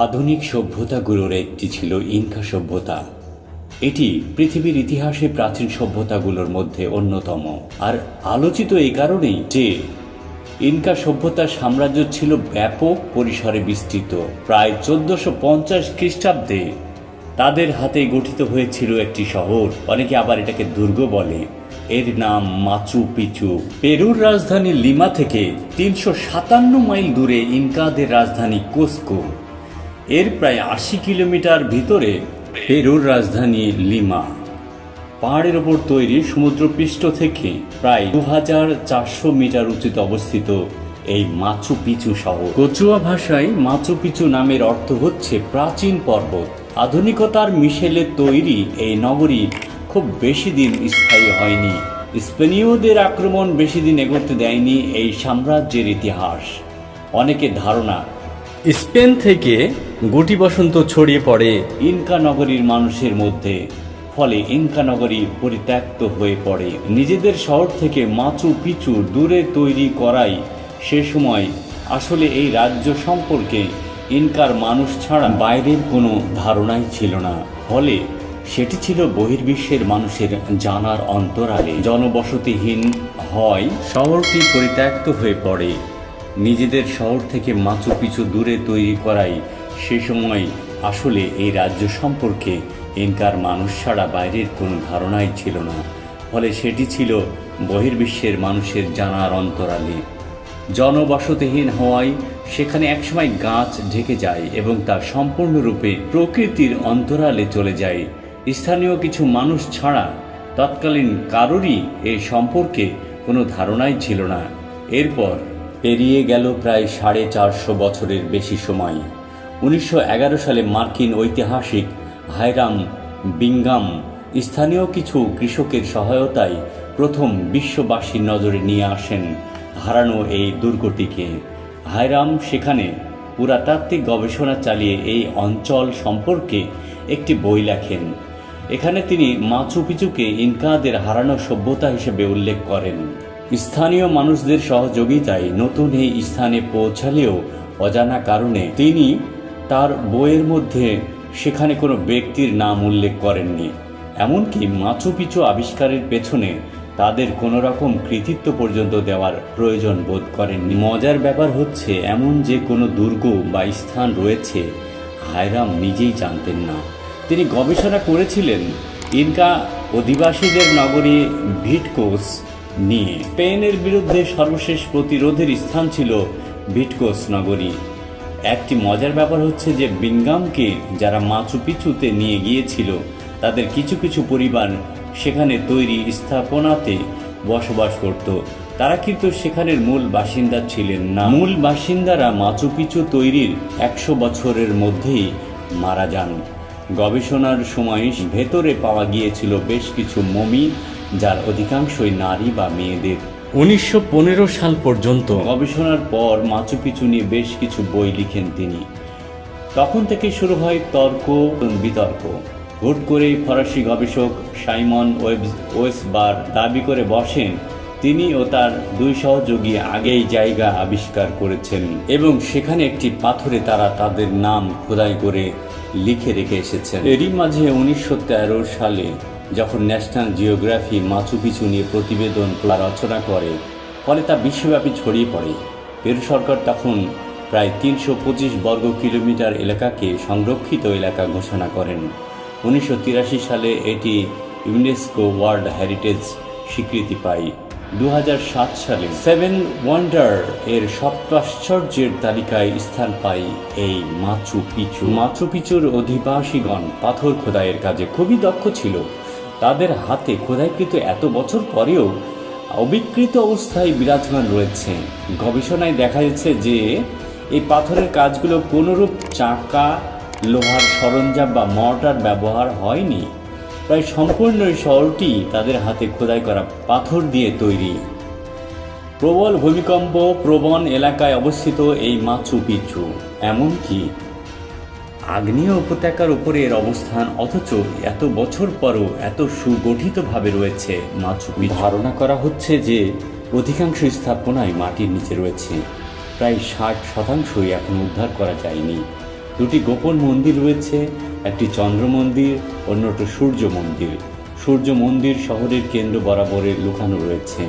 আধুনিক সভ্যতাগুলোর একটি ছিল ইনকা সভ্যতা। এটি পৃথিবীর ইতিহাসে প্রাচীন সভ্যতাগুলোর মধ্যে অন্যতম। আর আলোচিত এই কারণেই যে ইনকা সভ্যতার সাম্রাজ্য ছিল ব্যাপক পরিসরে বিস্তৃত। প্রায় 1450 খ্রিস্টাব্দে তাদের হাতে গঠিত হয়েছিল একটি শহর, অনেকে আবার এটাকে দুর্গ বলে। এর নাম মাচু পিচু। পেরুর রাজধানী লিমা থেকে 357 মাইল দূরে ইনকাদের রাজধানী কুস্কো। এর প্রায় 80 কিলোমিটার ভিতরে পেরুর রাজধানী লিমা। পাহাড়ের ওপর তৈরি সমুদ্রপৃষ্ঠ থেকে প্রায় 2400 মিটার উঁচুতে অবস্থিত এই মাচু পিচু শহর। কচুয়া ভাষায় মাচু পিচু নামের অর্থ হচ্ছে প্রাচীন পর্বত। আধুনিকতার মিশেলে তৈরি এই নগরী খুব বেশি দিন স্থায়ী হয়নি। স্পেনীয়দের আক্রমণ বেশি দিন এগোতে দেয়নি এই সাম্রাজ্যের ইতিহাস। অনেকের ধারণা স্পেন থেকে গুটি বসন্ত ছড়িয়ে পড়ে ইনকা নগরীর মানুষের মধ্যে, ফলে ইনকা নগরী পরিত্যক্ত হয়ে পড়ে। নিজেদের শহর থেকে মাচু পিচু দূরে তৈরি করাই সে সময় আসলে এই রাজ্য সম্পর্কে ইনকার মানুষ ছাড়া বাইরের কোনো ধারণাই ছিল না। ফলে সেটি ছিল বহির্বিশ্বের মানুষের জানার অন্তরালে। জনবসতিহীন হয় শহরটি পরিত্যক্ত হয়ে পড়ে। নিজেদের শহর থেকে মাচু পিচু দূরে তৈরি করাই সে সময় আসলে এই রাজ্য সম্পর্কে ইনকার মানুষ ছাড়া বাইরের কোনো ধারণাই ছিল না। ফলে সেটি ছিল বহির্বিশ্বের মানুষের জানার অন্তরালে। জনবসতিহীন হওয়ায় সেখানে একসময় গাছ ঢেকে যায় এবং তা সম্পূর্ণরূপে প্রকৃতির অন্তরালে চলে যায়। স্থানীয় কিছু মানুষ ছাড়া তৎকালীন কারোরই এ সম্পর্কে কোনো ধারণাই ছিল না। এরপর পেরিয়ে গেল প্রায় 450 বছরের বেশি সময়। 1911 সালে মার্কিন ঐতিহাসিক হাইরাম বিংগাম স্থানীয় কিছু কৃষকের সহায়তায় প্রথম বিশ্ববাসীর নজরে নিয়ে আসেন হারানো এই দুর্গটিকে। হাইরাম সেখানে পুরাতাত্ত্বিক গবেষণা চালিয়ে এই অঞ্চল সম্পর্কে একটি বই লেখেন। এখানে তিনি মাচু পিচুকে ইনকাদের হারানো সভ্যতা হিসেবে উল্লেখ করেন। স্থানীয় মানুষদের সহযোগিতায় নতুন এই স্থানে পৌঁছালেও অজানা কারণে তিনি তার বইয়ের মধ্যে সেখানে কোনো ব্যক্তির নাম উল্লেখ করেননি। এমনকি মাচু পিচু আবিষ্কারের পেছনে তাদের কোনো রকম কৃতিত্ব পর্যন্ত দেওয়ার প্রয়োজন বোধ করেননি। মজার ব্যাপার হচ্ছে, এমন যে কোনো দুর্গ বা স্থান রয়েছে হাইরাম নিজেই জানতেন না। তিনি গবেষণা করেছিলেন ইনকা অধিবাসীদের নগরী ভিটকোস নিয়ে। স্পেনের বিরুদ্ধে সর্বশেষ প্রতিরোধের স্থান ছিল ভিটকোস নগরী। একটি মজার ব্যাপার হচ্ছে যে বিংগামকে যারা মাচু পিচুতে নিয়ে গিয়েছিল তাদের কিছু কিছু পরিবার সেখানে তৈরি স্থাপনাতে বসবাস করত। তারা কিন্তু সেখানের মূল বাসিন্দা ছিলেন না। মূল বাসিন্দারা মাচু পিচু তৈরির 100 বছরের মধ্যেই মারা যান। গবেষণার সময় ভেতরে পাওয়া গিয়েছিল বেশ কিছু মমি, যার অধিকাংশই নারী বা মেয়েদের। 1915 সাল পর্যন্ত গবেষণার পর মাচু পিচু নিয়ে বেশ কিছু বই লিখেন তিনি। তখন থেকে শুরু হয় তর্ক বিতর্ক। হুট করে ফরাসি গবেষক সাইমন ওয়েসবার দাবি করে বসেন তিনি ও তার 2 সহযোগী আগেই জায়গা আবিষ্কার করেছেন এবং সেখানে একটি পাথরে তারা তাদের নাম খোদাই করে লিখে রেখে এসেছেন। এরই মাঝে 1913 সালে যখন ন্যাশনাল জিওগ্রাফি মাচু পিচু নিয়ে প্রতিবেদন রচনা করে, ফলে তা বিশ্বব্যাপী ছড়িয়ে পড়ে। পেরু সরকার তখন প্রায় 325 বর্গ কিলোমিটার এলাকাকে সংরক্ষিত এলাকা ঘোষণা করেন। 1983 সালে এটি ইউনেস্কো ওয়ার্ল্ড হেরিটেজ স্বীকৃতি পায়। 2007 সালে 7 ওয়ান্ডার এর সপ্তাশ্চর্যের তালিকায় স্থান পায় এই মাচু পিচু। মাচু পিচুর অধিবাসীগণ পাথর খোদাইয়ের কাজে খুবই দক্ষ ছিল। তাদের হাতে খোদাইকৃত এত বছর পরেও অবিকৃত অবস্থায় বিরাজমান রয়েছে। গবেষণায় দেখা যাচ্ছে যে এই পাথরের কাজগুলো কোনোরূপ চাকা, লোহার সরঞ্জাম বা মর্টার ব্যবহার হয়নি। প্রায় সম্পূর্ণ শহরটি তাদের হাতে খোদাই করা পাথর দিয়ে তৈরি। প্রবল ভূমিকম্প প্রবণ এলাকায় অবস্থিত এই মাচু পিচু, এমনকি আগ্নেয় উপত্যকার উপরে এর অবস্থান, অথচ এত বছর পরও এত সুগঠিতভাবে রয়েছে মাচু পিচু। ধারণা করা হচ্ছে যে অধিকাংশ স্থাপনাই মাটির নিচে রয়েছে। প্রায় 60% এখনো উদ্ধার করা যায়নি। দুটি গোপন মন্দির রয়েছে, একটি চন্দ্র মন্দির, অন্যটি সূর্য মন্দির। সূর্য মন্দির শহরের কেন্দ্র বরাবরে লুকানো রয়েছে।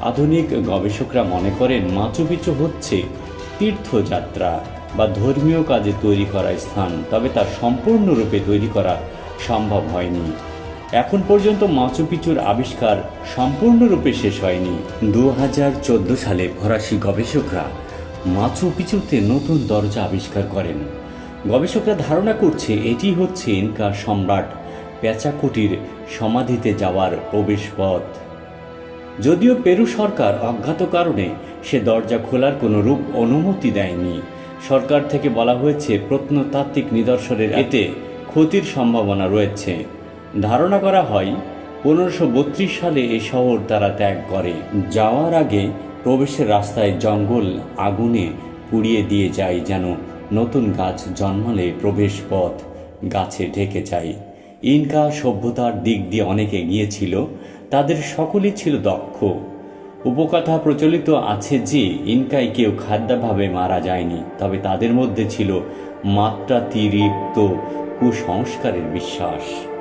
আধুনিক গবেষকরা মনে করেন মাচু পিচু হচ্ছে তীর্থযাত্রা বা ধর্মীয় কাজে তৈরি করা স্থান, তবে তা সম্পূর্ণরূপে তৈরি করা সম্ভব হয়নি। এখন পর্যন্ত মাচু পিচুর আবিষ্কার সম্পূর্ণরূপে শেষ হয়নি। 2014 সালে ফরাসি গবেষকরা মাচু পিচুতে নতুন দরজা আবিষ্কার করেন। গবেষকরা ধারণা করছে এটি হচ্ছে ইনকা সম্রাট প্যাচাকুটির সমাধিতে যাওয়ার প্রবেশপথ। যদিও পেরু সরকার অজ্ঞাত কারণে সে দরজা খোলার কোনো রূপ অনুমতি দেয়নি। সরকার থেকে বলা হয়েছে প্রত্নতাত্ত্বিক নিদর্শনের এতে ক্ষতির সম্ভাবনা রয়েছে। ধারণা করা হয় 1532 সালে এই শহর তারা ত্যাগ করে। যাওয়ার আগে প্রবেশের রাস্তায় জঙ্গল আগুনে পুড়িয়ে দিয়ে যায়, যেন নতুন গাছ জন্মালে প্রবেশ পথ গাছে ঢেকে যায়। ইনকা সভ্যতার দিক দিয়ে অনেক এগিয়ে ছিল, তাদের সকলেই ছিল দক্ষ। উপকথা প্রচলিত আছে যে ইনকায় কেউ খাদ্যভাবে মারা যায়নি, তবে তাদের মধ্যে ছিল মাত্রাতিরিক্ত কুসংস্কারের বিশ্বাস।